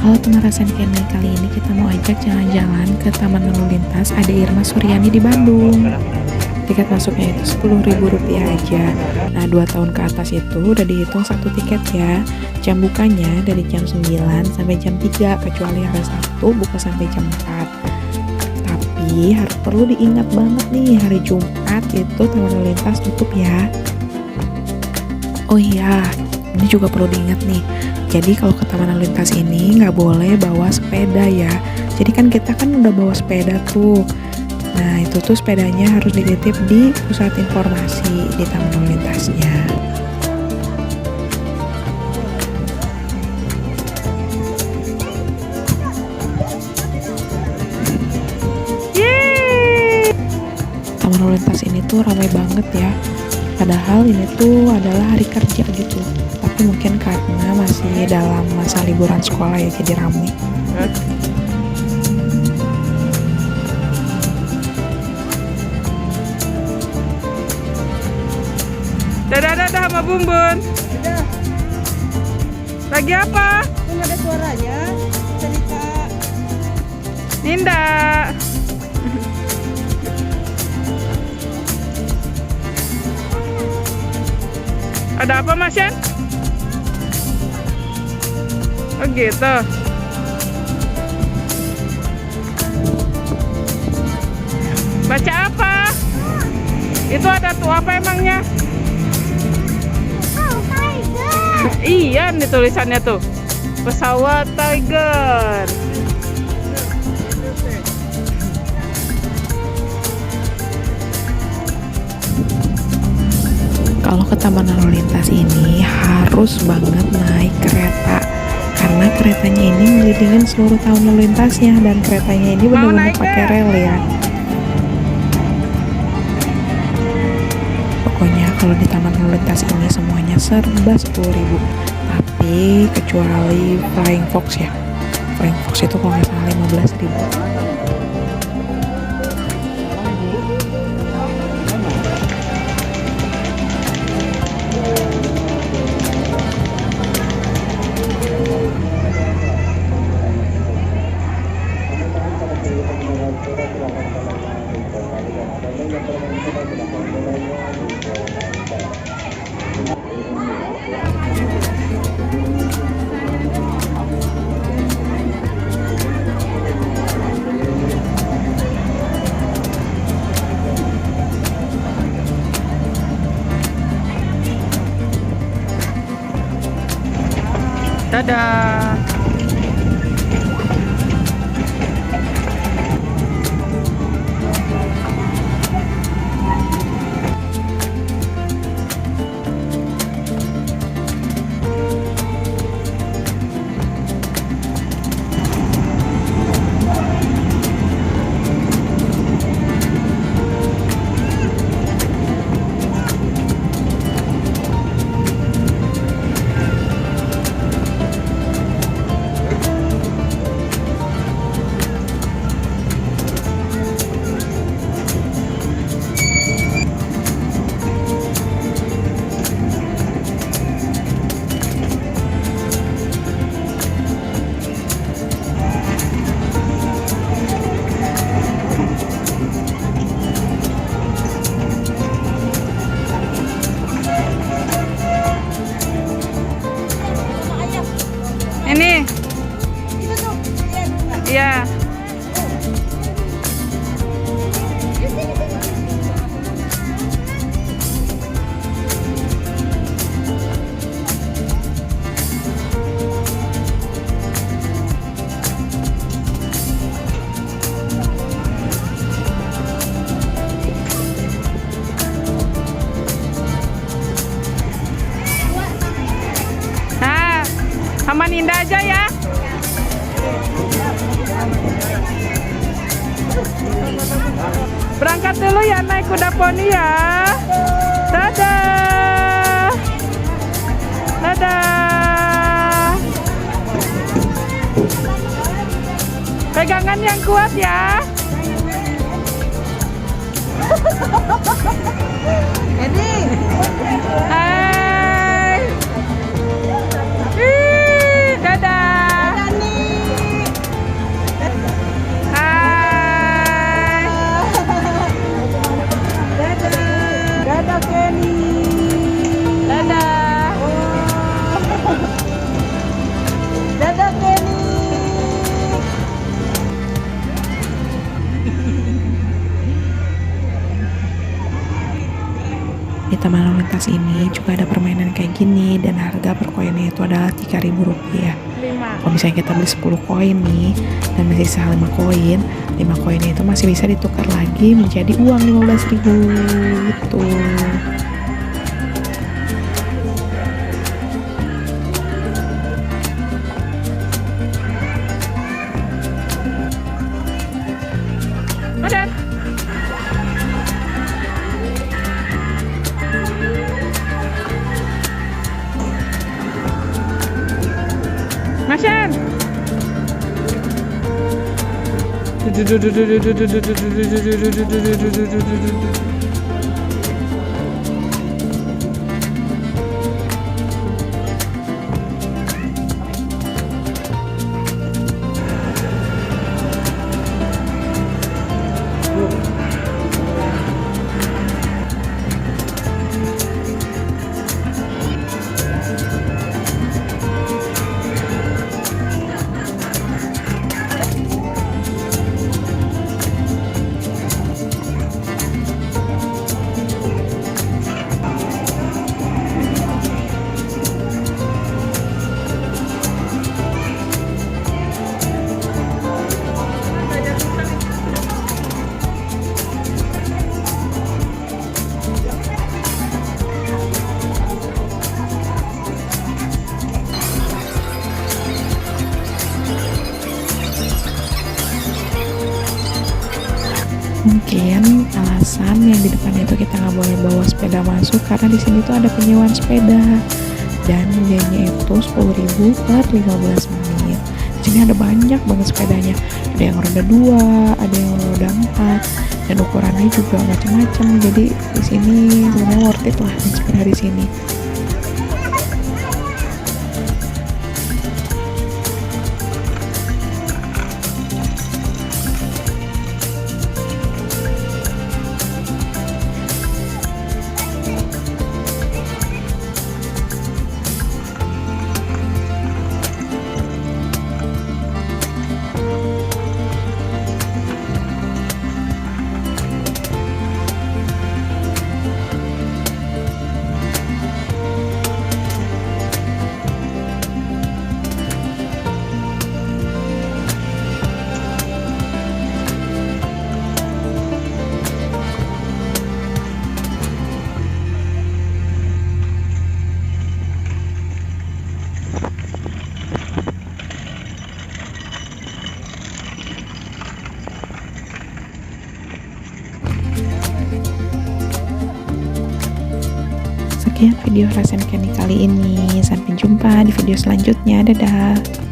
Halo teman Rasen Kenai, kali ini kita mau ajak jalan-jalan ke Taman Lalu Lintas Ade Irma Suryani di Bandung. Tiket masuknya itu Rp10.000 aja. Nah, 2 tahun ke atas itu udah dihitung satu tiket ya. Jam bukanya dari jam 9 sampai jam 3, kecuali hari Sabtu buka sampai jam 4. Tapi harus perlu diingat banget nih, hari Jumat itu Taman Lalu Lintas tutup ya. Oh iya, ini juga perlu diingat nih. Jadi kalau ke Taman Lalu Lintas ini nggak boleh bawa sepeda ya. Jadi kan kita kan udah bawa sepeda tuh. Nah itu tuh sepedanya harus dititip di pusat informasi di Taman Lalu Lintasnya. Yeay! Taman Lalu Lintas ini tuh ramai banget ya. Padahal ini tuh adalah hari kerja gitu. Tapi mungkin karena masih dalam masa liburan sekolah ya, jadi ramai. Dadah sama Bumbun. Udah. Lagi apa? Belum ada suaranya. Cerita. Ninda. Ada apa, Mas Yan? Oh gitu. Baca apa? Itu ada tuh apa emangnya? Iya, nih tulisannya tuh. Pesawat Tiger. Kalau ke Taman Lalu Lintas ini harus banget naik kereta, karena keretanya ini ngelilingin seluruh Taman Lalu Lintasnya, dan keretanya ini benar-benar pakai rel ya. Pokoknya kalau di Taman Lalu Lintas ini semuanya serba 10.000, tapi kecuali Flying Fox ya. Flying Fox itu kalau nggak salah 15.000. Dadah. Ini. Iya. Nah, sama Ninda aja ya. Berangkat dulu ya, naik kuda poni ya. Dadah. Dadah. Pegangan yang kuat ya. Edi. Hai. Dadah. Dadah nih. Dadah Kenny. Dadah. Dadah Kenny. Di taman lalu lintas ini juga ada permainan kayak gini dan harga per koinnya itu adalah Rp3.000. 5. Kalau misalnya kita beli 10 koin nih dan masih sisa 5 koin, 5 koinnya itu masih bisa ditukar lagi menjadi uang 15.000 gitu. Udah. Masyan. Mungkin alasan yang di depan itu kita nggak boleh bawa sepeda masuk karena di sini tuh ada penyewaan sepeda dan biayanya itu 10.000 per 15 menit. Di sini ada banyak banget sepedanya. Ada yang roda 2, ada yang roda 4 dan ukurannya juga macam-macam. Jadi di sini sebenarnya worth it lah naik sepeda di sini. Sekian video Rasen Kenny kali ini. Sampai jumpa di video selanjutnya. Dadah.